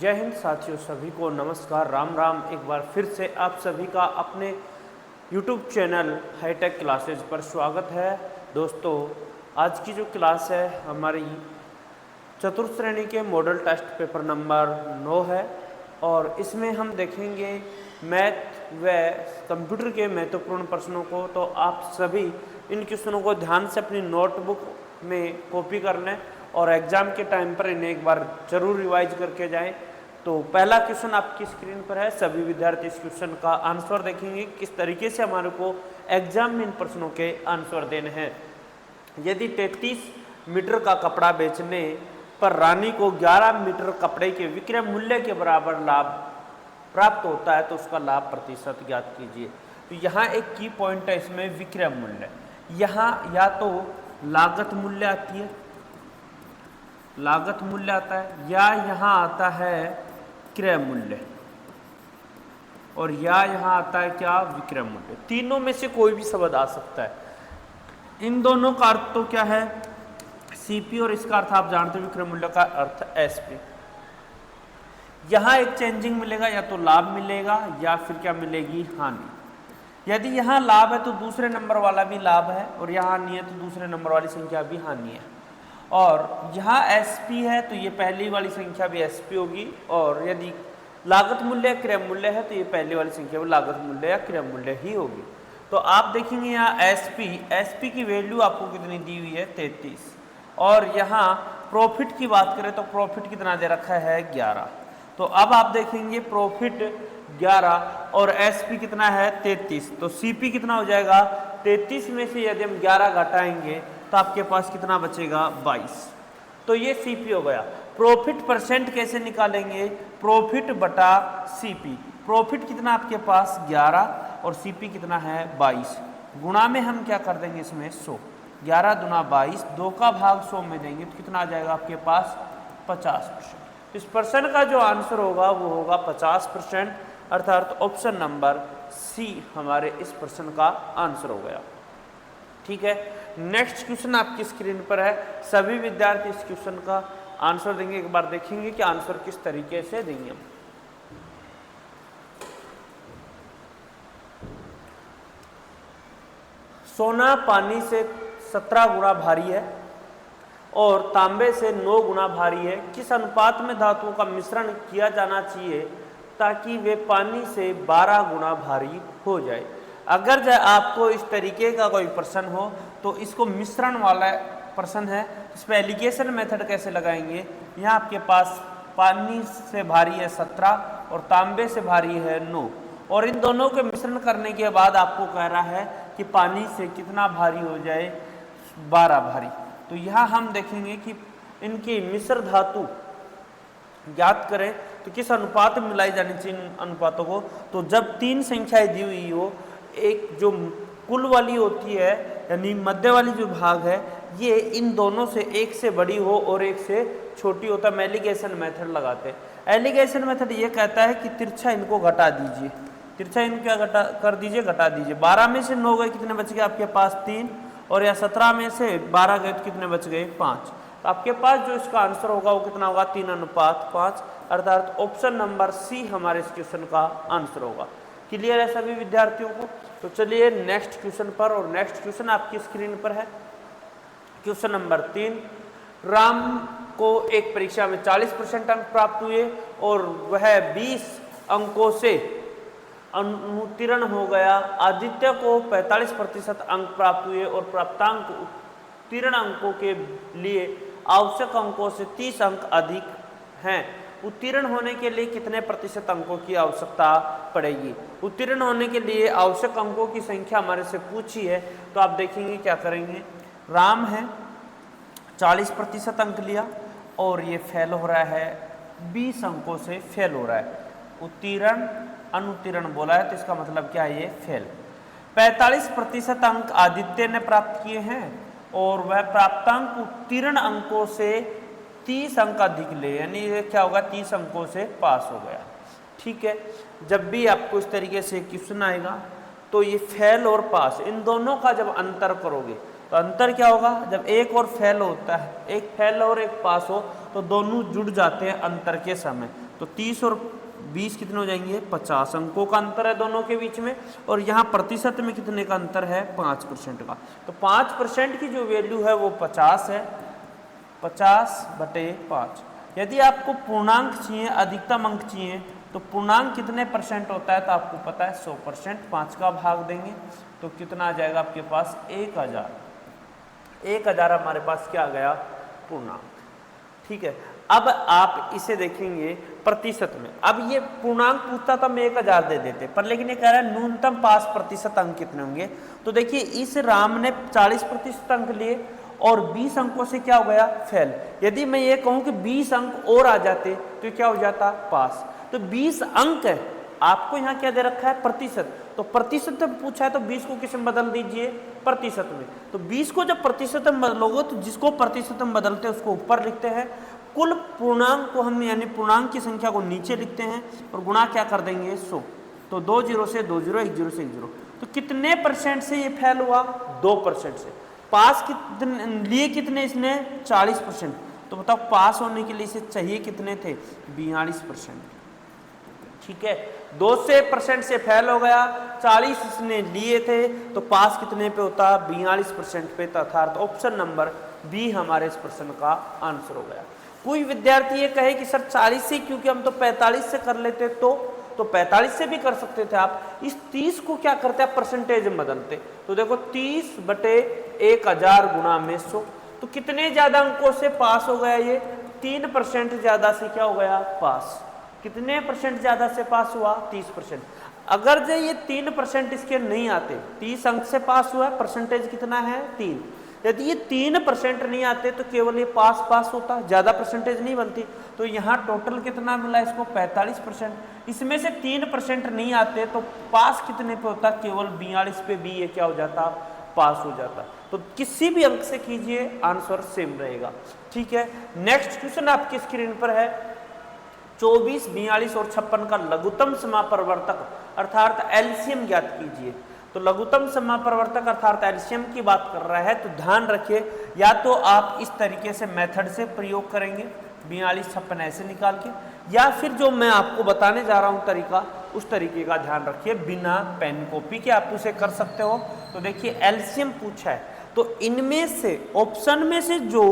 जय हिंद साथियों, सभी को नमस्कार, राम राम। एक बार फिर से आप सभी का अपने YouTube चैनल हाईटेक क्लासेज पर स्वागत है। दोस्तों, आज की जो क्लास है हमारी चतुर्थ श्रेणी के मॉडल टेस्ट पेपर नंबर 9 है और इसमें हम देखेंगे मैथ व कंप्यूटर के महत्वपूर्ण प्रश्नों को। तो आप सभी इन क्वेश्चनों को ध्यान से अपनी नोटबुक में कॉपी कर लें और एग्ज़ाम के टाइम पर इन्हें एक बार जरूर रिवाइज करके जाएं। तो पहला क्वेश्चन आपकी स्क्रीन पर है। सभी विद्यार्थी इस क्वेश्चन का आंसर देखेंगे किस तरीके से हमारे को एग्जाम में इन प्रश्नों के आंसर देने हैं। यदि 33 मीटर का कपड़ा बेचने पर रानी को 11 मीटर कपड़े के विक्रय मूल्य के बराबर लाभ प्राप्त होता है तो उसका लाभ प्रतिशत ज्ञात कीजिए। तो यहाँ एक की पॉइंट है इसमें, विक्रय मूल्य। यहाँ या तो लागत मूल्य आती है, लागत मूल्य आता है, या यहाँ आता है क्रय मूल्य, और या यहाँ आता है क्या, विक्रय मूल्य। तीनों में से कोई भी शब्द आ सकता है। इन दोनों का अर्थ तो क्या है, सीपी, और इसका अर्थ आप जानते हो विक्रय मूल्य का अर्थ एसपी। यहाँ एक चेंजिंग मिलेगा, या तो लाभ मिलेगा या फिर क्या मिलेगी, हानि। यदि यहाँ लाभ है तो दूसरे नंबर वाला भी लाभ है, और यहाँ हानि है तो दूसरे नंबर वाली संख्या भी हानि है। और यहाँ एसपी है तो ये पहली वाली संख्या भी एसपी होगी, और यदि लागत मूल्य या क्रय मूल्य है तो ये पहली वाली संख्या भी लागत मूल्य या क्रय मूल्य ही होगी। तो आप देखेंगे यहाँ एसपी की वैल्यू आपको कितनी दी हुई है, 33। और यहाँ प्रॉफिट की बात करें तो प्रॉफिट कितना दे रखा है, 11। तो अब आप देखेंगे प्रॉफिट 11 और एसपी कितना है, 33। तो सीपी कितना हो जाएगा, 33 में से यदि हम 11 घटाएंगे तो आपके पास कितना बचेगा, 22। तो ये सीपी हो गया। प्रॉफिट परसेंट कैसे निकालेंगे, प्रॉफिट बटा सीपी। प्रॉफिट कितना आपके पास 11 और सीपी कितना है 22। गुणा में हम क्या कर देंगे इसमें 100। 11 दूना 22, 2 का भाग 100 में देंगे तो कितना आ जाएगा आपके पास 50%। इस प्रश्न का जो आंसर होगा वो होगा 50%, अर्थात ऑप्शन नंबर सी हमारे इस प्रश्न का आंसर हो गया। ठीक है, नेक्स्ट क्वेश्चन आपकी स्क्रीन पर है। सभी विद्यार्थी इस क्वेश्चन का आंसर देंगे। एक बार देखेंगे कि आंसर किस तरीके से देंगे हम। सोना पानी से 17 गुना भारी है और तांबे से 9 गुना भारी है। किस अनुपात में धातुओं का मिश्रण किया जाना चाहिए ताकि वे पानी से 12 गुना भारी हो जाए। अगर आपको इस तरीके का कोई प्रश्न हो तो इसको मिश्रण वाला प्रश्न है, इस पर एलिगेशन मेथड कैसे लगाएंगे। यहाँ आपके पास पानी से भारी है 17 और तांबे से भारी है 9, और इन दोनों के मिश्रण करने के बाद आपको कह रहा है कि पानी से कितना भारी हो जाए, 12 भारी। तो यहाँ हम देखेंगे कि इनकी मिश्र धातु ज्ञात करें तो किस अनुपात में मिलाई जानी चाहिए इन अनुपातों को। तो जब 3 संख्याएं दी हुई हो, एक जो कुल वाली होती है यानी मध्य वाली जो भाग है ये इन दोनों से एक से बड़ी हो और एक से छोटी होता है, एलिगेशन मेथड लगाते हैं। एलिगेशन मेथड ये कहता है कि तिरछा इनको घटा दीजिए, तिरछा इनको क्या घटा कर दीजिए, घटा दीजिए। 12 में से 9 गए, कितने बच गए आपके पास 3, और या 17 में से 12 गए तो कितने बच गए 5। तो आपके पास जो इसका आंसर होगा वो कितना होगा, 3:5, अर्थात ऑप्शन नंबर सी हमारे इस क्वेश्चन का आंसर होगा। क्लियर है सभी विद्यार्थियों को। तो चलिए नेक्स्ट क्वेश्चन पर, और नेक्स्ट क्वेश्चन आपकी स्क्रीन पर है। क्वेश्चन नंबर 3, राम को एक परीक्षा में 40% अंक प्राप्त हुए और वह 20 अंकों से अनुत्तीर्ण हो गया। आदित्य को 45% अंक प्राप्त हुए और प्राप्तांक उत्तीर्ण अंकों के लिए आवश्यक अंकों से 30 अंक अधिक हैं। उत्तीर्ण होने के लिए कितने प्रतिशत अंकों की आवश्यकता पड़ेगी। उत्तीर्ण होने के लिए आवश्यक अंकों की संख्या हमारे से पूछी है, तो आप देखेंगे क्या करेंगे। राम है 40% अंक लिया और ये फेल हो रहा है, 20 अंकों से फेल हो रहा है। उत्तीर्ण अनुत्तीर्ण बोला है तो इसका मतलब क्या है, ये फेल। 45% अंक आदित्य ने प्राप्त किए हैं और वह प्राप्तांक उत्तीर्ण अंकों से 30 अंक अधिक ले, यानी ये क्या होगा, 30 अंकों से पास हो गया। ठीक है, जब भी आपको इस तरीके से क्वेश्चन आएगा तो ये फेल और पास इन दोनों का जब अंतर करोगे तो अंतर क्या होगा, जब एक और फेल होता है, एक फेल और एक पास हो तो दोनों जुड़ जाते हैं अंतर के समय। तो 30 और 20 कितने हो जाएंगे, 50 अंकों का अंतर है दोनों के बीच में। और यहाँ प्रतिशत में कितने का अंतर है, 5% का। तो 5% की जो वैल्यू है वो 50 है, 50/5। यदि आपको पूर्णांक चाहिए, अधिकतम अंक चाहिए, तो पूर्णांक कितने % होता है, तो आपको पता है 100%। 5 का भाग देंगे तो कितना आ जाएगा आपके पास, 1000। 1000 हमारे पास क्या आ गया, पूर्णांक। ठीक है, अब आप इसे देखेंगे प्रतिशत में। अब ये पूर्णांक पूछता था, हम 1000 दे देते, पर लेकिन ये कह रहा है न्यूनतम पास प्रतिशत अंक कितने होंगे। तो देखिए इस राम ने 40% अंक लिए और 20 अंकों से क्या हो गया, फेल। यदि मैं ये कहूं कि 20 अंक और आ जाते तो क्या हो जाता, पास। तो 20 अंक है, आपको यहाँ क्या दे रखा है, प्रतिशत। तो प्रतिशत जब पूछा है तो 20 को किस में बदल दीजिए, प्रतिशत में। तो 20 को जब प्रतिशत में बदलोगे तो जिसको प्रतिशत में बदलते हैं उसको ऊपर लिखते हैं, कुल पूर्णांक को हम यानी पूर्णांक की संख्या को नीचे लिखते हैं और गुणा क्या कर देंगे, 100। तो 2 0 से 2 0, 1 0 से 1 0। तो कितने % से ये फेल हुआ, 2% से। पास कितने लिए, कितने इसने, 40%। तो बताओ पास होने के लिए इसे चाहिए कितने थे, 42%। ठीक है, 2% से फेल हो गया, 40 इसने लिए थे, तो पास कितने पे होता, 42% पे। अर्थात ऑप्शन नंबर बी हमारे इस प्रश्न का आंसर हो गया। कोई विद्यार्थी ये कहे कि सर 40 से, क्योंकि हम तो 45 से कर लेते, तो 45 से भी कर सकते थे आप। इस 30 को क्या करते हैं, परसेंटेज में बदलते। तो देखो 30/1000 गुणा में 100। तो कितने ज्यादा अंकों से पास हो गया ये, 3% ज्यादा से क्या हो गया, पास। कितने % ज्यादा से पास हुआ, 30%। अगर जो ये 3% इसके नहीं आते, 30 अंक से पास हुआ, परसेंटेज कितना है, 3। यदि ये 3% नहीं आते तो केवल ये पास होता, ज्यादा परसेंटेज नहीं बनती। तो यहाँ टोटल कितना मिला इसको, 45%। इसमें से 3% नहीं आते तो पास कितने पे होता, केवल 42 पे भी ये क्या हो जाता, पास हो जाता। तो किसी भी अंक से कीजिए आंसर सेम रहेगा। ठीक है, नेक्स्ट क्वेश्चन आपकी स्क्रीन पर है। 24, 42 और 56 का लघुत्तम समापरिवर्तक अर्थात एलसीएम ज्ञात कीजिए। तो लघुत्तम समापरिवर्तक अर्थात एलसीएम की बात कर रहा है, तो ध्यान रखिए, या तो आप इस तरीके से मेथड से प्रयोग करेंगे, 42, 56 ऐसे निकाल के, या फिर जो मैं आपको बताने जा रहा हूं तरीका, उस तरीके का ध्यान रखिए, बिना पेन कॉपी के आप उसे कर सकते हो। तो देखिए एलसीएम पूछा है, तो इनमें से ऑप्शन में से जो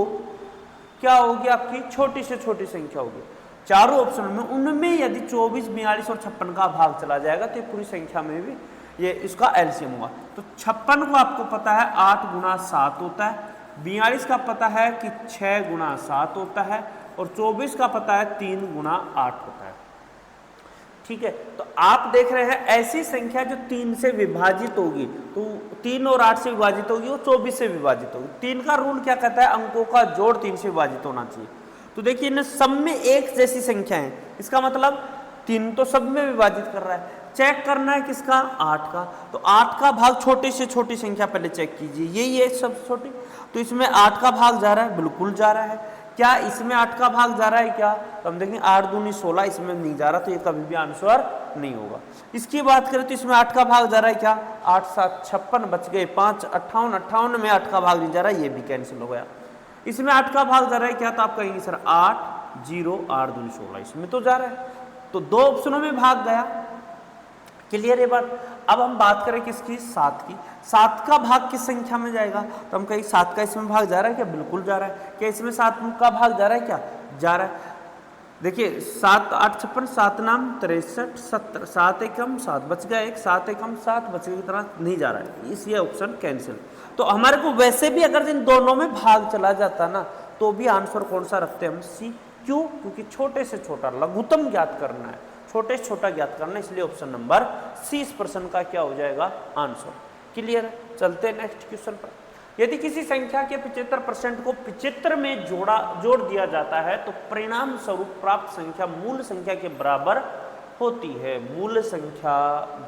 क्या होगी, आपकी छोटी से छोटी संख्या होगी। चारों ऑप्शन में, उनमें यदि 24, 42 और 56 का भाग चला जाएगा तो ये पूरी संख्या में भी ये इसका एलसीएम हुआ। तो 56 को आपको पता है 8 गुणा 7 होता है, 42 का पता है कि 6 गुणा 7 होता है, और 24 का पता है 3 गुणा 8 होता है। ठीक है, तो आप देख रहे हैं ऐसी संख्या जो 3 से विभाजित होगी, तो 3 और 8 से विभाजित होगी, वो 24 से विभाजित होगी। 3 का रूल क्या कहता है, अंकों का जोड़ 3 से विभाजित होना चाहिए। तो देखिए इन सब में एक जैसी संख्या है, इसका मतलब 3 तो सब में विभाजित कर रहा है। चेक करना है किसका, 8 का। तो 8 का भाग छोटी से छोटी संख्या पहले चेक कीजिए, यही है सबसे छोटी। तो इसमें 8 का भाग जा रहा है, बिल्कुल जा रहा है। क्या इसमें 8 का भाग जा रहा है क्या, तो हम देखेंगे 8 दूनी 16, इसमें नहीं जा रहा, तो ये कभी भी आंसर नहीं होगा। इसकी बात करें तो इसमें 8 का भाग जा रहा है क्या, 8 7 56, बच गए 5 58, 58 में 8 का भाग नहीं जा रहा है, ये भी कैंसिल हो गया। इसमें 8 का भाग जा रहा है क्या, तो आप कहेंगे सर 8 0 8 दूनी 16, इसमें तो जा रहा है, तो 2 ऑप्शनों में भाग गया। क्लियर है बात। अब हम बात करें किसकी, 7 की। 7 का भाग किस संख्या में जाएगा, तो हम कहें 7 का इसमें भाग जा रहा है क्या, बिल्कुल जा रहा है। क्या इसमें 7 का भाग जा रहा है क्या, जा रहा है। देखिए 7 8 56, 7 नाम 63 70, 7 एकम 7, बच गया 1, 7 एकम 7, बच गया कितना, नहीं जा रहा है, इसलिए ऑप्शन कैंसिल। तो हमारे को वैसे भी अगर इन दोनों में भाग चला जाता ना, तो भी आंसर कौन सा रखते हैं हम, सी। क्यों, क्योंकि छोटे से छोटा लघुत्तम ज्ञात करना है, छोटे से छोटा ज्ञात करना है, इसलिए ऑप्शन नंबर सी इस प्रश्न का क्या हो जाएगा, आंसर। क्लियर है, चलते हैं नेक्स्ट क्वेश्चन पर। यदि किसी संख्या के 75% को 75 में जोड़ दिया जाता है तो परिणाम स्वरूप प्राप्त संख्या मूल संख्या के बराबर होती है। मूल संख्या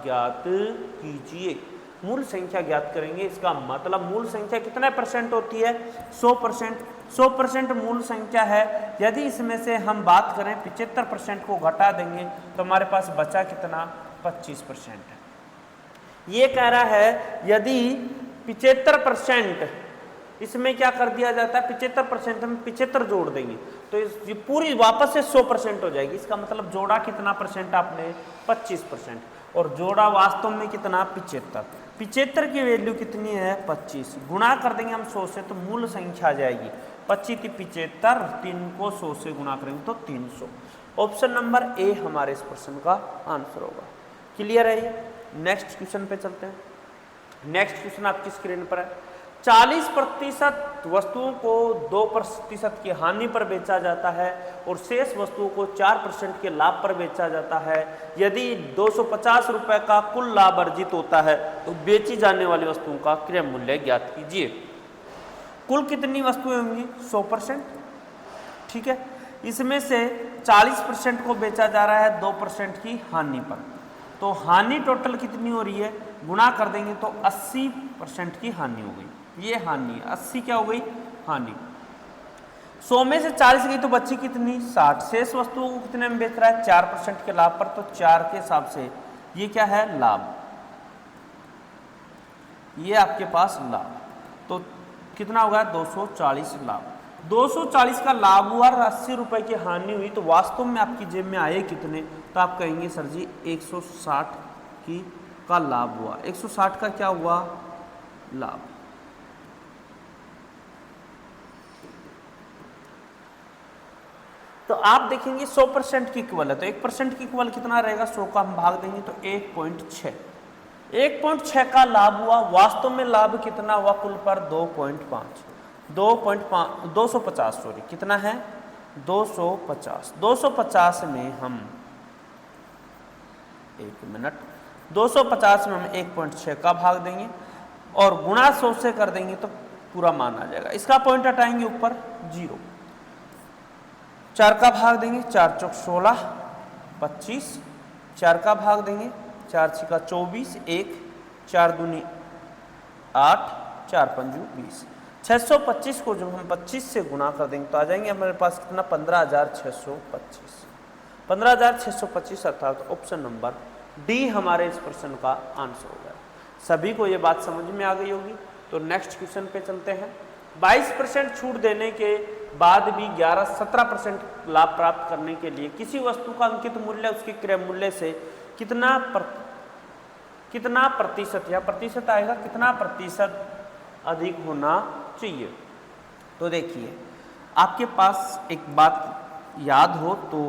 ज्ञात कीजिए। मूल संख्या ज्ञात करेंगे, इसका मतलब मूल संख्या कितने % होती है, 100%। 100% मूल संख्या है। यदि इसमें से हम बात करें 75% को घटा देंगे तो हमारे पास बचा कितना, 25% है। ये कह रहा है यदि 75% इसमें क्या कर दिया जाता है 75% हम 75 जोड़ देंगे तो ये पूरी वापस से 100% हो जाएगी। इसका मतलब जोड़ा कितना परसेंट आपने 25% और जोड़ा वास्तव में कितना 75 की वैल्यू कितनी है 25 गुणा कर देंगे हम 100 से तो मूल संख्या आ जाएगी 25 75 3 को 100 से गुणा करेंगे तो 300। ऑप्शन नंबर ए हमारे इस प्रश्न का आंसर होगा। क्लियर है ये। नेक्स्ट क्वेश्चन पे चलते हैं। नेक्स्ट क्वेश्चन आपकी स्क्रीन पर है। 40% वस्तुओं को 2% की हानि पर बेचा जाता है और शेष वस्तुओं को 4% के लाभ पर बेचा जाता है। यदि 250 रुपए का कुल लाभ अर्जित होता है तो बेची जाने वाली वस्तुओं का क्रय मूल्य ज्ञात कीजिए। कुल कितनी वस्तुएं होंगी 100%, ठीक है। इसमें से 40% को बेचा जा रहा है 2% की हानि पर, तो हानि टोटल कितनी हो रही है गुणा कर देंगे तो 80% की हानि हो गई। ये हानि 80 क्या हो गई हानि। 100 में से 40 गई तो बची कितनी 60। शेष वस्तुओं को कितने में बेच रहा है 4% के लाभ पर, तो 4 के हिसाब से ये क्या है लाभ, ये आपके पास लाभ, तो कितना होगा 240 लाभ। 240 का लाभ हुआ और 80 रुपए की हानि हुई तो वास्तव में आपकी जेब में आए कितने, तो आप कहेंगे सर जी 160 की का लाभ हुआ। 160 का क्या हुआ लाभ। तो आप देखेंगे 100% की इक्वल है तो 1% की इक्वल कितना रहेगा 100 का हम भाग देंगे तो 1.6। 1.6 का लाभ हुआ। वास्तव में लाभ कितना हुआ कुल पर 250 सॉरी कितना है 250 में हम 1 मिनट 250 में हम 1.6 का भाग देंगे और गुणा 100 से कर देंगे तो पूरा मान आ जाएगा। इसका पॉइंट हटाएंगे ऊपर 0, 4 का भाग देंगे 4 चौक 16 25, 4 का भाग देंगे 4 छिका 24, 1 4 दूनी 8 4 पंजू 20। 625 को जब हम 25 से गुणा कर देंगे तो आ जाएंगे हमारे पास कितना 15,625। 15,625 अर्थात ऑप्शन नंबर डी हमारे इस प्रश्न का आंसर हो गया। सभी को ये बात समझ में आ गई होगी। तो नेक्स्ट क्वेश्चन पे चलते हैं। 22% छूट देने के बाद भी 17% लाभ प्राप्त करने के लिए किसी वस्तु का अंकित मूल्य उसके क्रय मूल्य से कितना प्रतिशत या प्रतिशत आएगा कितना प्रतिशत अधिक होना चाहिए। तो देखिए आपके पास एक बात याद हो तो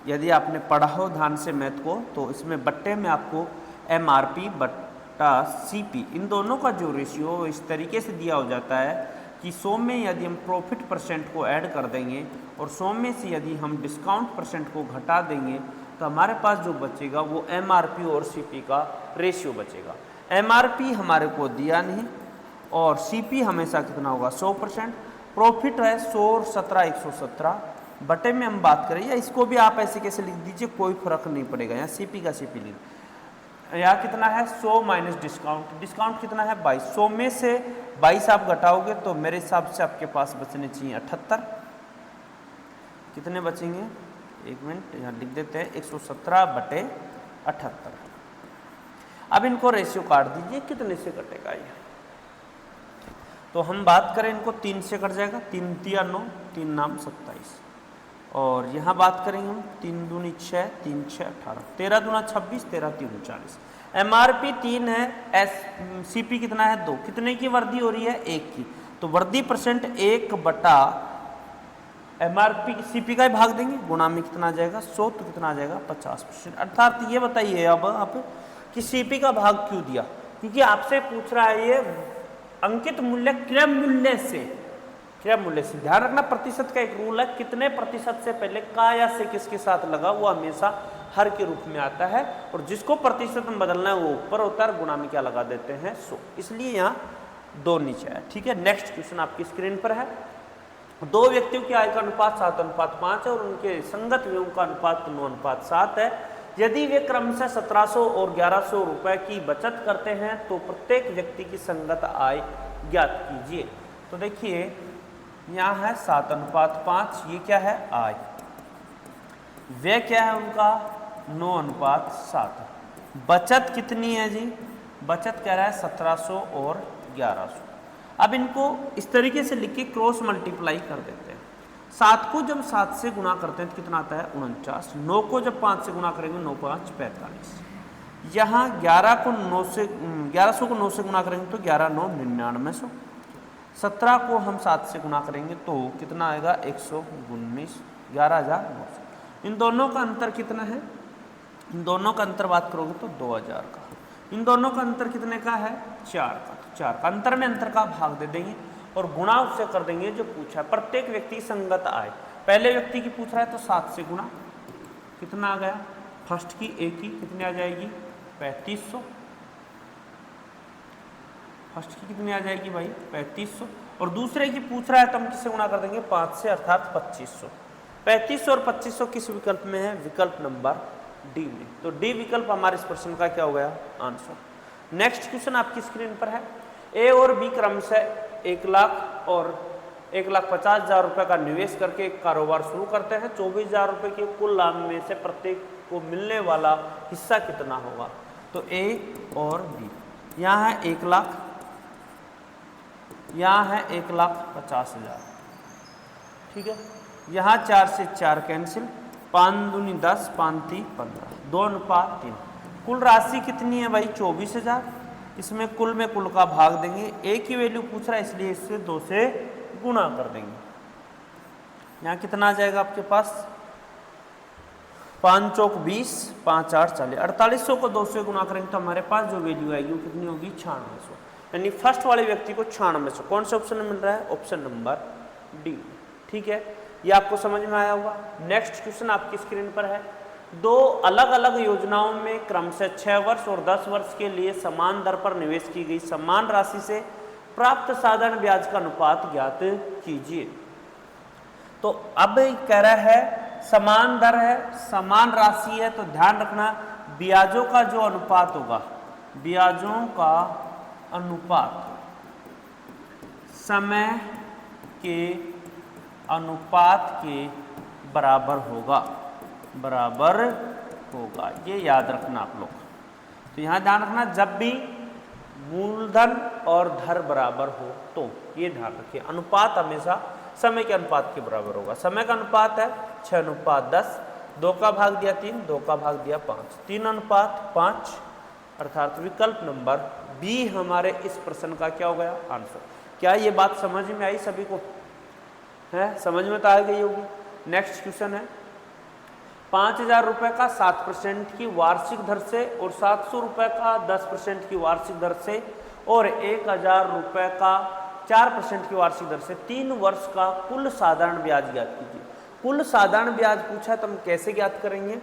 यदि आपने पढ़ा हो ध्यान से मैथ को तो इसमें बट्टे में आपको MRP बट्टा CP इन दोनों का जो रेशियो इस तरीके से दिया हो जाता है कि 100 में यदि हम प्रॉफिट परसेंट को ऐड कर देंगे और 100 में से यदि हम डिस्काउंट परसेंट को घटा देंगे तो हमारे पास जो बचेगा वो MRP और CP का रेशियो बचेगा। MRP हमारे को दिया नहीं और CP हमेशा कितना होगा 100%। प्रॉफिट है 100 और 17 117 बटे में हम बात करें या इसको भी आप ऐसे कैसे लिख दीजिए कोई फर्क नहीं पड़ेगा। यहाँ CP का CP लिख यहाँ कितना है 100 माइनस डिस्काउंट, डिस्काउंट कितना है 22। 100 में से 22 आप घटाओगे तो मेरे हिसाब से आपके पास बचने चाहिए 78। कितने बचेंगे 1 मिनट यहाँ लिख देते हैं 117 बटे 78। अब इनको रेशियो काट दीजिए कितने से कटेगा ये। तो हम बात करें इनको 3 से कट जाएगा 3 तिया 9 3 नाम 27 और यहाँ बात करेंगे हम 3 दूनी 6 3 6 18 13 दूना 26 13 3 40। MRP 3 है CP कितना है 2। कितने की वृद्धि हो रही है 1 की तो वृद्धि परसेंट 1 बटा MRP CP का ही भाग देंगे गुणा में कितना आ जाएगा 100 तो कितना आ जाएगा 50%। अर्थात ये बताइए अब आप कि CP का भाग क्यों दिया, क्योंकि आपसे पूछ रहा है ये अंकित मूल्य क्रय मूल्य से ध्यान रखना प्रतिशत का एक रूल है कितने प्रतिशत से पहले का या से किसके साथ लगा वो हमेशा हर के रूप में आता है और जिसको प्रतिशत में बदलना है वो ऊपर होता है गुणा में क्या लगा देते हैं 100, इसलिए यहाँ 2 नीचे है। ठीक है नेक्स्ट क्वेश्चन आपकी स्क्रीन पर है। 2 व्यक्तियों की आय का अनुपात 7:5 है और उनके संगत व्ययों का अनुपात 9:7 है। यदि वे क्रमशः 1700 और 1100 रुपए की बचत करते हैं तो प्रत्येक व्यक्ति की संगत आय ज्ञात कीजिए। तो देखिए यहाँ है 7:5 ये क्या है आय, व्यय क्या है उनका 9:7। बचत कितनी है जी, बचत कह रहा है 1700 और 1100। अब इनको इस तरीके से लिख के क्रॉस मल्टीप्लाई कर देते हैं। 7 को जब 7 से गुना करते हैं तो कितना आता है 49। 9 को जब 5 से गुना करेंगे 9 5 45। यहाँ 1100 को 9 से गुना करेंगे तो 11 9 9900। 17 को हम 7 से गुना करेंगे तो कितना आएगा 119 11900। इन दोनों का अंतर कितना है? इन दोनों का अंतर बात करोगे तो 2000 का। इन दोनों का अंतर कितने का है? 4 का। तो 4 का अंतर में अंतर का भाग दे देंगे और गुणा उससे कर देंगे जो पूछा है। प्रत्येक व्यक्ति संगत आए। पहले व्यक्ति की पूछ रहा है तो 7 से गुणा, कितना आ गया? फर्स्ट की एक की कितनी आ जाएगी? 3500। फर्स्ट की कितनी आ जाएगी भाई? 3500। और दूसरे की पूछ रहा है तो हम किससे गुणा कर देंगे? 5 से, अर्थात 2500। 3500 और 2500 किस विकल्प में है? विकल्प नंबर डी में। तो डी विकल्प हमारे इस प्रश्न का क्या हो गया? आंसर। नेक्स्ट क्वेश्चन आपकी स्क्रीन पर है। ए और बी क्रमशः 1 लाख और 1,50,000 रुपये का निवेश करके एक कारोबार शुरू करते हैं। 24,000 रुपये के कुल लाभ में से प्रत्येक को मिलने वाला हिस्सा कितना होगा? तो ए और बी, यहाँ है 1 लाख, यहाँ है 1,50,000, ठीक है। यहाँ 4 से 4 कैंसिल, 5 दूनी 10, 5 3 15, 2:3। कुल राशि कितनी है भाई? 24,000। इसमें कुल में कुल का भाग देंगे। ए की वैल्यू पूछ रहा है इसलिए इससे 2 से गुणा कर देंगे। यहाँ कितना आ जाएगा आपके पास? 5 चौक 20, 5 8 40। 4800 को 2 से गुणा करेंगे तो हमारे पास जो वैल्यू आएगी वो कितनी होगी? 9600। यानी फर्स्ट वाले व्यक्ति को 9600 कौन से ऑप्शन में मिल रहा है? ऑप्शन नंबर डी, ठीक है। ये आपको समझ में आया होगा। नेक्स्ट क्वेश्चन आपकी स्क्रीन पर है। 2 अलग अलग योजनाओं में क्रमशः 6 वर्ष और 10 वर्ष के लिए समान दर पर निवेश की गई समान राशि से प्राप्त साधारण ब्याज का अनुपात ज्ञात कीजिए। तो अब कह रहा है समान दर है, समान राशि है, तो ध्यान रखना ब्याजों का जो अनुपात होगा, ब्याजों का अनुपात समय के अनुपात के बराबर होगा, बराबर होगा। ये याद रखना आप लोग। तो यहाँ ध्यान रखना जब भी मूलधन और धन बराबर हो तो ये ध्यान रखिए अनुपात हमेशा समय के अनुपात के बराबर होगा। समय का अनुपात है 6:10, 2 का भाग दिया 3, 2 का भाग दिया 5, 3:5, अर्थात विकल्प नंबर बी हमारे इस प्रश्न का क्या हो गया? आंसर। क्या ये बात समझ में आई सभी को? है समझ में तो आ गई होगी। नेक्स्ट क्वेश्चन है 5,000 रुपये का 7% की वार्षिक दर से और 700 रुपये का 10% की वार्षिक दर से और 1,000 रुपये का 4% की वार्षिक दर से 3 वर्ष का कुल साधारण ब्याज ज्ञात कीजिए। कुल साधारण ब्याज पूछा है तो हम कैसे ज्ञात करेंगे?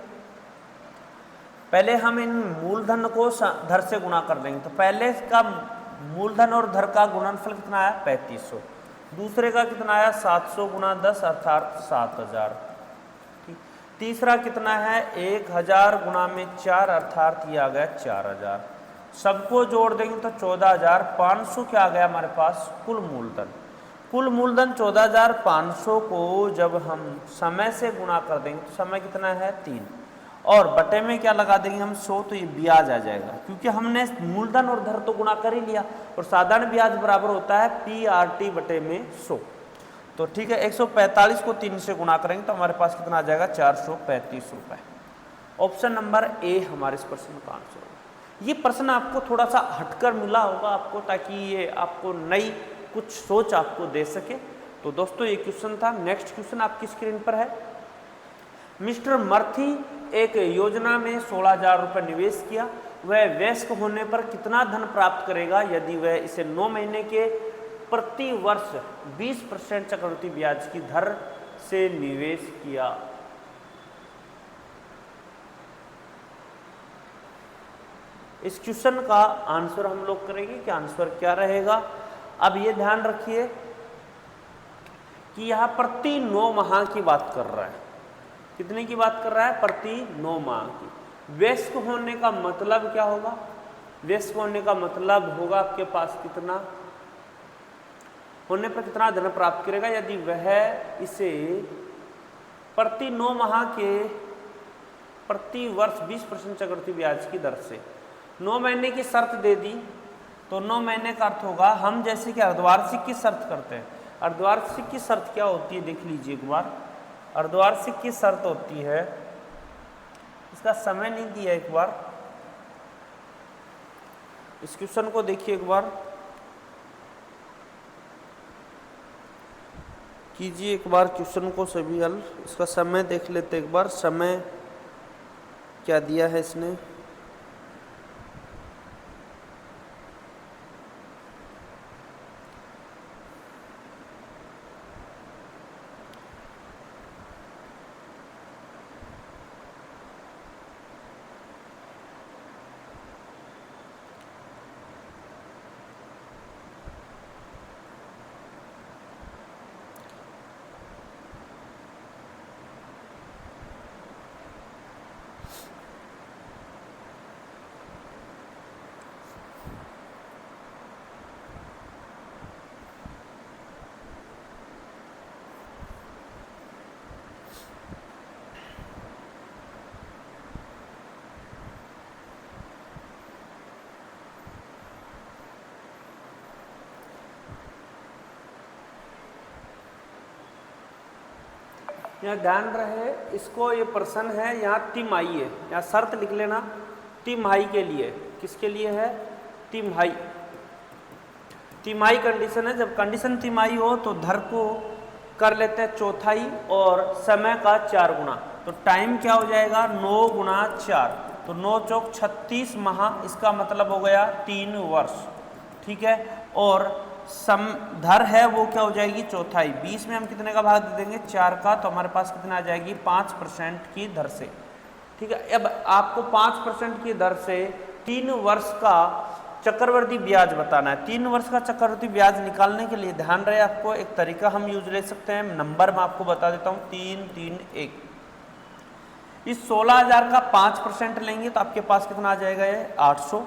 पहले हम इन मूलधन को धर से गुणा कर देंगे। तो पहले का मूलधन और धर का गुणनफल कितना आया? 3500। दूसरे का कितना आया? 700 गुणा 10 अर्थात 7000। तीसरा कितना है? 1000 गुणा में 4 अर्थात ये आ गया 4000। सबको जोड़ देंगे तो 14,500 क्या आ गया हमारे पास? कुल मूलधन। कुल मूलधन 14,500 को जब हम समय से गुणा कर देंगे तो समय कितना है? 3 और बटे में क्या लगा देंगे हम? 100, तो ये ब्याज आ जाएगा क्योंकि हमने मूलधन और धर तो गुणा कर ही लिया और साधारण ब्याज बराबर होता है PRT बटे में 100। तो ठीक है 145 को 3 से गुणा करेंगे तो हमारे पास कितना आ जाएगा? 435 रुपये। ऑप्शन नंबर ए हमारे इस प्रश्न का आंसर होगा। ये प्रश्न आपको थोड़ा सा हटकर मिला होगा आपको, ताकि ये आपको नई कुछ सोच आपको दे सके। तो दोस्तों ये क्वेश्चन था। नेक्स्ट क्वेश्चन आपकी स्क्रीन पर है। मिस्टर मर्थी एक योजना में 16,000 रुपये निवेश किया। वह वयस्क होने पर कितना धन प्राप्त करेगा यदि वह इसे 9 महीने के प्रति वर्ष 20% चक्रवृद्धि ब्याज की दर से निवेश किया? इस क्वेश्चन का आंसर हम लोग करेंगे कि आंसर क्या रहेगा। अब ये ध्यान रखिए कि यहां प्रति 9 माह की बात कर रहा है। कितने की बात कर रहा है? प्रति 9 माह की। वयस्क होने का मतलब क्या होगा? वयस्क होने का मतलब होगा आपके पास कितना होने पर कितना धन प्राप्त करेगा यदि वह इसे प्रति 9 माह के प्रति वर्ष 20% चक्रवृद्धि ब्याज की दर से 9 महीने की शर्त दे दी तो 9 महीने का अर्थ होगा, हम जैसे कि अर्धवार्षिक की शर्त करते हैं। अर्धवार्षिक की शर्त क्या होती है देख लीजिए एक बार। अर्धवार्षिक की शर्त होती है, इसका समय नहीं दिया, एक बार इस क्वेश्चन को देखिए, एक बार कीजिए एक बार क्वेश्चन को सभी हल। इसका समय देख लेते एक बार, समय क्या दिया है इसने। यहाँ ध्यान रहे, इसको ये प्रश्न है, यहाँ तिमाही है, यहाँ शर्त लिख लेना तिमाही के लिए। किसके लिए है? तिमाही। तिमाही कंडीशन है, जब कंडीशन तिमाही हो तो धर को कर लेते हैं चौथाई और समय का 4 गुना, तो टाइम क्या हो जाएगा 9 गुना 4, तो 9 चौक 36 माह, इसका मतलब हो गया 3 वर्ष। ठीक है, और धर है वो क्या हो जाएगी चौथाई। 20 में हम कितने का भाग दे देंगे 4 का, तो हमारे पास कितना आ जाएगी 5% की दर से। ठीक है, अब आपको 5% की दर से 3 वर्ष का चक्रवर्ती ब्याज बताना है। 3 वर्ष का चक्रवर्ती ब्याज निकालने के लिए ध्यान रहे, आपको एक तरीका हम यूज ले सकते हैं, नंबर मैं आपको बता देता हूँ 3 3 1। इस 16,000 का 5% लेंगे तो आपके पास कितना आ जाएगा ये 800।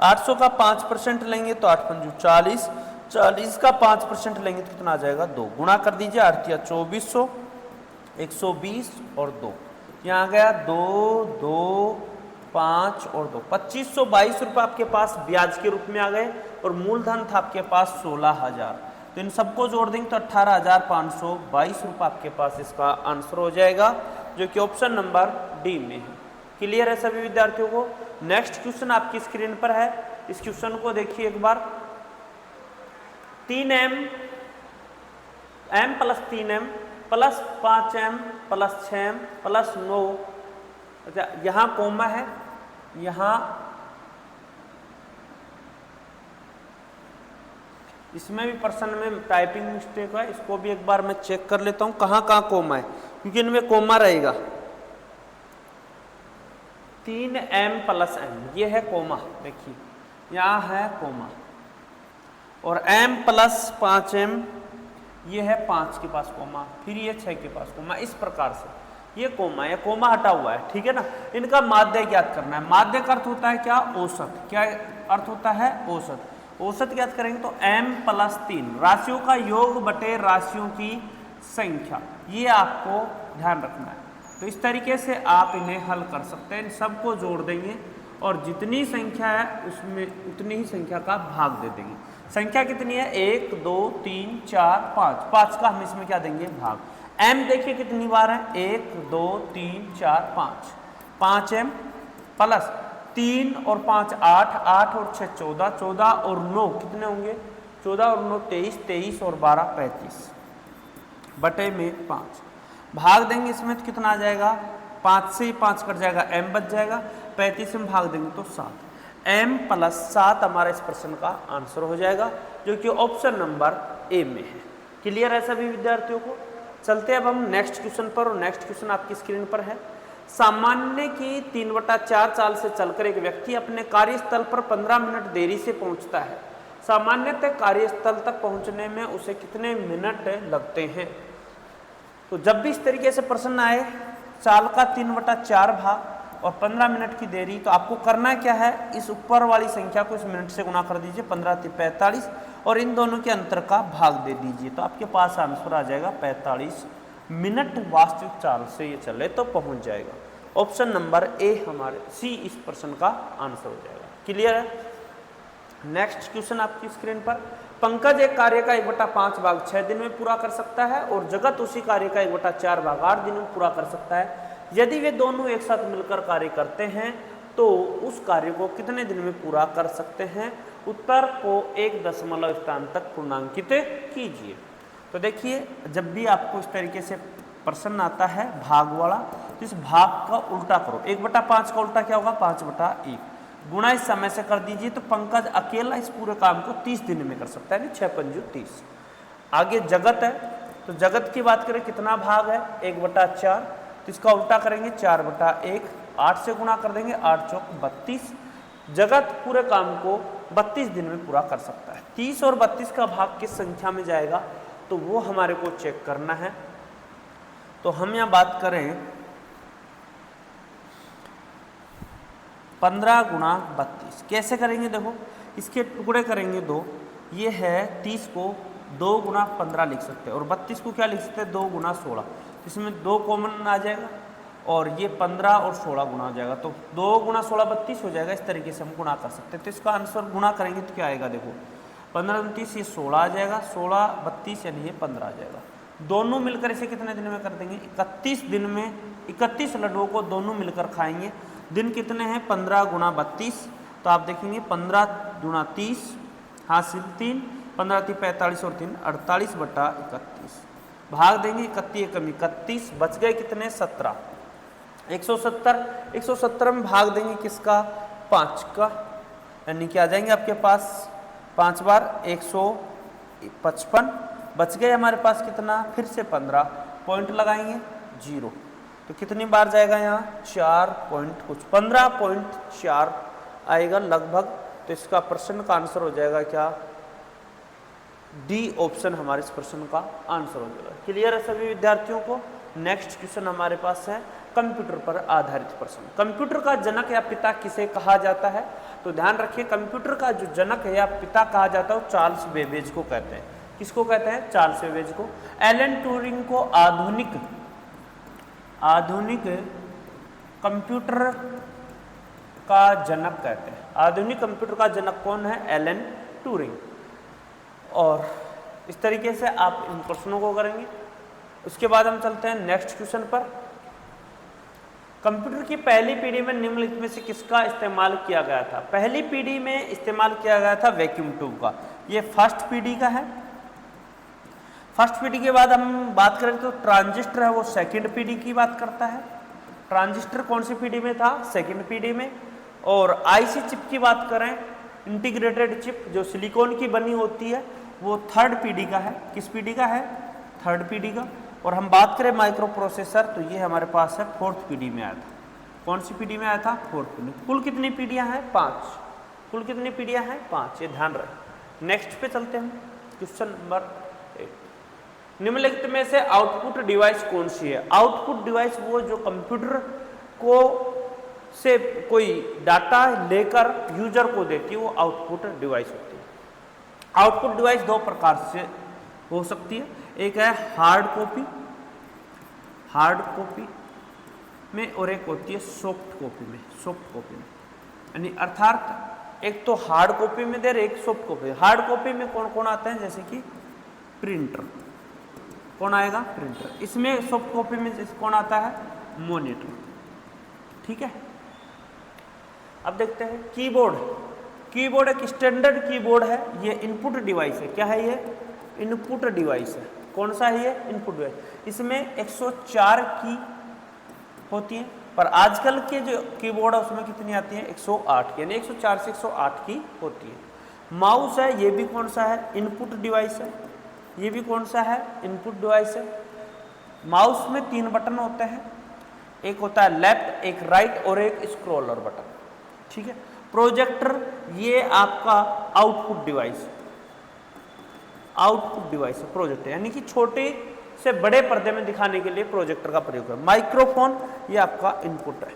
800 का 5% लेंगे तो 8 पंजू 40, 40 का 5% लेंगे तो कितना आ जाएगा 2। गुणा कर दीजिए, 8 या 2400, 120 और 2, यहाँ आ गया 2 2 5 और 2, 2522 रुपये आपके पास ब्याज के रूप में आ गए, और मूलधन था आपके पास 16,000। तो इन सबको जोड़ देंगे तो 18,522 रुपये आपके पास इसका आंसर हो जाएगा, जो कि ऑप्शन नंबर डी में है। क्लियर है सभी विद्यार्थियों को? नेक्स्ट क्वेश्चन आपकी स्क्रीन पर है, इस क्वेश्चन को देखिए एक बार। 3m m plus 3m plus 5m plus 6m plus 9, अच्छा यहाँ कोमा है, यहाँ इसमें भी प्रश्न में टाइपिंग मिस्टेक है, इसको भी एक बार मैं चेक कर लेता हूँ कहाँ कहाँ कोमा है, क्योंकि इनमें कोमा रहेगा। 3m प्लस m ये है कोमा, देखिए यहाँ है कोमा, और m प्लस 5m ये है 5 के पास कोमा, फिर ये 6 के पास कोमा, इस प्रकार से ये कोमा हटा हुआ है। ठीक है ना, इनका माध्य ज्ञात करना है। माध्य का अर्थ होता है क्या? औसत। क्या अर्थ होता है? औसत। औसत ज्ञात करेंगे तो m प्लस 3 राशियों का योग बटे राशियों की संख्या, ये आपको ध्यान रखना है। तो इस तरीके से आप इन्हें हल कर सकते हैं, इन सबको जोड़ देंगे और जितनी संख्या है उसमें उतनी ही संख्या का भाग दे देंगे। संख्या कितनी है? 1 2 3 4 5, 5 का हम इसमें क्या देंगे भाग। m देखिए कितनी बार है, 1 2 3 4 5, 5m प्लस 3 और 5 8, 8 और 6 14, 14 और 9 कितने होंगे 14 और 9 23, 23 और 12 35 बटे में 5, भाग देंगे इसमें तो कितना आ जाएगा 5 से 5 कट जाएगा, m बच जाएगा, 35 में भाग देंगे तो 7, m प्लस 7 हमारा इस प्रश्न का आंसर हो जाएगा, जो कि ऑप्शन नंबर ए में है। क्लियर है सभी विद्यार्थियों को? चलते हैं अब हम नेक्स्ट क्वेश्चन पर, और नेक्स्ट क्वेश्चन आपकी स्क्रीन पर है। सामान्य की 3/4 चाल से चलकर एक व्यक्ति अपने कार्यस्थल पर 15 मिनट देरी से पहुंचता है। सामान्यतः कार्यस्थल तक पहुंचने में उसे कितने मिनट लगते हैं? तो जब भी इस तरीके से प्रश्न आए, चाल का 3/4 भाग और 15 मिनट की देरी, तो आपको करना क्या है, इस ऊपर वाली संख्या को इस मिनट से गुणा कर दीजिए, 15 × 45, और इन दोनों के अंतर का भाग दे दीजिए, तो आपके पास आंसर आ जाएगा 45 मिनट वास्तविक चाल से ये चले तो पहुंच जाएगा। ऑप्शन नंबर ए हमारे सी इस प्रश्न का आंसर हो जाएगा। क्लियर है? नेक्स्ट क्वेश्चन आपकी स्क्रीन पर, पंकज एक कार्य का 1/5 भाग 6 दिन में पूरा कर सकता है और जगत उसी कार्य का 1/4 भाग 8 दिन में पूरा कर सकता है। यदि वे दोनों एक साथ मिलकर कार्य करते हैं तो उस कार्य को कितने दिन में पूरा कर सकते हैं? उत्तर को 1 दशमलव स्थान तक पूर्णांकित कीजिए। तो देखिए, जब भी आपको इस तरीके से प्रश्न आता है भाग वाला, तो इस भाग का उल्टा करो। 1/5 का उल्टा क्या होगा? 5/1 गुणा इस समय से कर दीजिए। तो पंकज अकेला इस पूरे काम को 30 दिन में कर सकता है, 6 पंजू 30। आगे जगत है, तो जगत की बात करें कितना भाग है? 1/4। तो इसका उल्टा करेंगे 4/1, 8 से गुणा कर देंगे, 8 चौक 32। जगत पूरे काम को 32 दिन में पूरा कर सकता है। 30 और 32 का भाग किस संख्या में जाएगा तो वो हमारे को चेक करना है। तो हम यहाँ बात करें 15 गुणा 32 कैसे करेंगे? देखो, इसके टुकड़े करेंगे 2। ये है 30 को 2 गुणा 15 लिख सकते हैं और 32 को क्या लिख सकते हैं? 2 गुणा 16। इसमें 2 कॉमन आ जाएगा और ये 15 और 16 गुणा हो जाएगा। तो 2 गुणा 16 32 हो जाएगा। इस तरीके से हम गुणा कर सकते हैं। तो इसका आंसर गुणा करेंगे तो क्या आएगा? देखो, 15 29 ये 16 आ जाएगा, 16 32 यानी ये 15 आ जाएगा। दोनों मिलकर इसे कितने दिन में कर देंगे? 31 दिन में 31 लड्डुओं को दोनों मिलकर खाएंगे। दिन कितने हैं? 15 गुणा 32। तो आप देखेंगे 15 गुणा 30 हासिल 3, 15 3 45 और 3 48/31 भाग देंगे 31 कम 31, बच गए कितने? 17। 170 में भाग देंगे किसका? 5 का, यानी कि आ जाएंगे आपके पास 5 बार 155। बच गए हमारे पास कितना? फिर से 15 पॉइंट लगाएंगे 0। तो कितनी बार जाएगा यहाँ? 4 पॉइंट कुछ, 15.4 आएगा लगभग। तो इसका प्रश्न का आंसर हो जाएगा क्या? डी ऑप्शन हमारे इस प्रश्न का आंसर हो जाएगा। क्लियर है सभी विद्यार्थियों को? नेक्स्ट क्वेश्चन हमारे पास है कंप्यूटर पर आधारित प्रश्न। कंप्यूटर का जनक या पिता किसे कहा जाता है? तो ध्यान रखिए, कंप्यूटर का जो जनक है या पिता कहा जाता है वो चार्ल्स बेबेज को कहते हैं। किसको कहते हैं? चार्ल्स बेबेज को। एलन ट्यूरिंग को आधुनिक कंप्यूटर का जनक कहते हैं। आधुनिक कंप्यूटर का जनक कौन है? Alan Turing. और इस तरीके से आप इन प्रश्नों को करेंगे। उसके बाद हम चलते हैं नेक्स्ट क्वेश्चन पर। कंप्यूटर की पहली पीढ़ी में निम्नलिखित में से किसका इस्तेमाल किया गया था? पहली पीढ़ी में इस्तेमाल किया गया था वैक्यूम ट्यूब का। ये फर्स्ट पीढ़ी का है। फर्स्ट पीढ़ी के बाद हम बात करें तो ट्रांजिस्टर है वो सेकंड पीढ़ी की बात करता है। ट्रांजिस्टर कौन सी पीढ़ी में था? सेकंड पीढ़ी में। और आईसी चिप की बात करें, इंटीग्रेटेड चिप जो सिलिकॉन की बनी होती है, वो थर्ड पीढ़ी का है। किस पीढ़ी का है? थर्ड पीढ़ी का। और हम बात करें माइक्रो प्रोसेसर, तो ये हमारे पास है फोर्थ पीढ़ी में आया था। कौन सी पीढ़ी में आया था? फोर्थ पीढ़ी। कुल कितनी पीढ़ियां हैं? 5। कुल कितनी पीढ़ियां हैं? 5। ये ध्यान रखें। नेक्स्ट पे चलते हैं, क्वेश्चन नंबर 8। निम्नलिखित में से आउटपुट डिवाइस कौन सी है? आउटपुट डिवाइस वो जो कंप्यूटर को से कोई डाटा लेकर यूजर को देती है, वो आउटपुट डिवाइस होती है। आउटपुट डिवाइस 2 प्रकार से हो सकती है। एक है हार्ड कॉपी में और एक होती है सॉफ्ट कॉपी में। यानी अर्थात एक तो हार्ड कॉपी में दे रहे, एक सॉफ्ट कॉपी। हार्ड कॉपी में कौन कौन आते हैं? जैसे कि प्रिंटर। कौन आएगा? प्रिंटर। इसमें सॉफ्ट कॉपी में जैसे कौन आता है? मॉनिटर। ठीक है। अब देखते हैं कीबोर्ड एक स्टैंडर्ड कीबोर्ड है। ये इनपुट डिवाइस है। क्या है ये? इनपुट डिवाइस है। कौन सा है ये? Input device. इसमें 104 की होती है, पर आजकल के जो कीबोर्ड है उसमें कितनी आती है? 108 की, यानी 104 से 108 की होती है। माउस है, ये भी कौन सा है? इनपुट डिवाइस है। ये भी कौन सा है? इनपुट डिवाइस है। माउस में 3 बटन होते हैं, एक होता है लेफ्ट, एक राइट और एक स्क्रॉलर बटन। ठीक है। प्रोजेक्टर ये आपका आउटपुट डिवाइस है। प्रोजेक्टर यानी कि छोटे से बड़े पर्दे में दिखाने के लिए प्रोजेक्टर का प्रयोग है। माइक्रोफोन ये आपका इनपुट है।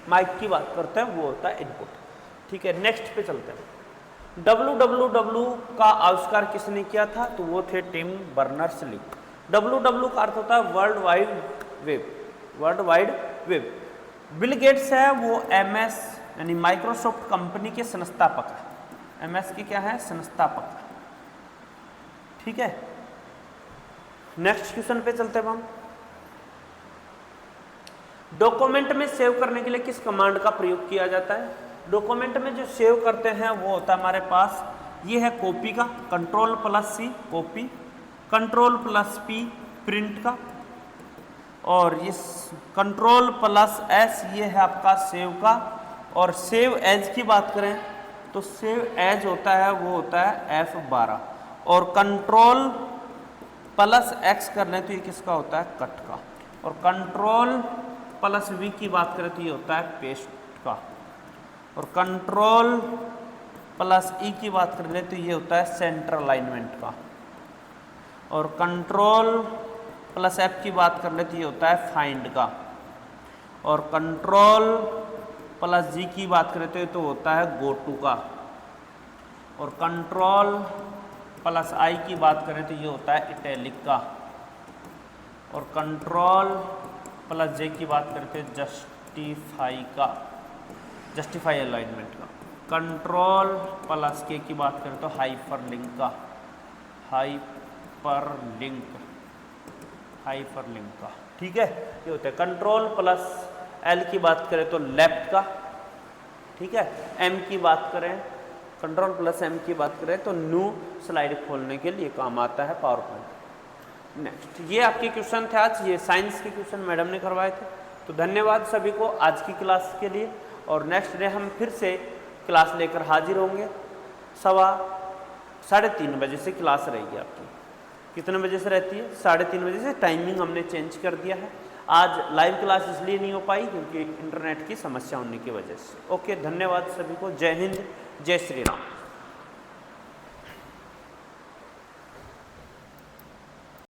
माइक की बात करते हैं, वो होता है इनपुट। ठीक है। नेक्स्ट पे चलते हैं। www का आविष्कार किसने किया था? तो वो थे टिम बर्नर्स-ली। www का अर्थ होता है world wide web. Bill Gates है वो MS यानी माइक्रोसॉफ्ट कंपनी के संस्थापक है। MS के क्या है? संस्थापक। ठीक है, नेक्स्ट क्वेश्चन पे चलते हैं हम। डॉक्यूमेंट में सेव करने के लिए किस कमांड का प्रयोग किया जाता है? डॉक्यूमेंट में जो सेव करते हैं वो होता है हमारे पास, ये है कॉपी का, Ctrl+C कॉपी, Ctrl+P प्रिंट का, और ये Ctrl+S ये है आपका सेव का। और सेव एज की बात करें तो सेव एज होता है वो होता है F12, और Ctrl+X कर लें तो ये किसका होता है? कट का। और Ctrl+V की बात करें तो ये होता है पेस्ट का, और Ctrl+E की बात कर लें तो ये होता है सेंटर अलाइनमेंट का, और Ctrl+F की बात कर लें तो ये होता है फाइंड का, और Ctrl+G की बात करें तो होता है गो टू का, और Ctrl+I की बात करें तो ये होता है इटैलिक का, और Ctrl+J की बात करें तो जस्टिफाई का, जस्टिफाई अलाइनमेंट का, Ctrl+K की बात करें तो हाइपरलिंक का, हाइपरलिंक का। ठीक है, ये होता है। Ctrl+L की बात करें तो लेफ्ट का। ठीक है, M की बात करें, Ctrl+M की बात करें तो न्यू स्लाइड खोलने के लिए काम आता है पावर पॉइंट। नेक्स्ट, ये आपके क्वेश्चन थे आज, ये साइंस के क्वेश्चन मैडम ने करवाए थे। तो धन्यवाद सभी को आज की क्लास के लिए, और नेक्स्ट डे हम फिर से क्लास लेकर हाजिर होंगे। 3:15 बजे से क्लास रहेगी आपकी। कितने बजे से रहती है? 3:30 बजे से। टाइमिंग हमने चेंज कर दिया है। आज लाइव क्लास इसलिए नहीं हो पाई क्योंकि इंटरनेट की समस्या होने की वजह से। ओके, धन्यवाद सभी को। जय हिंद, जय श्री राम।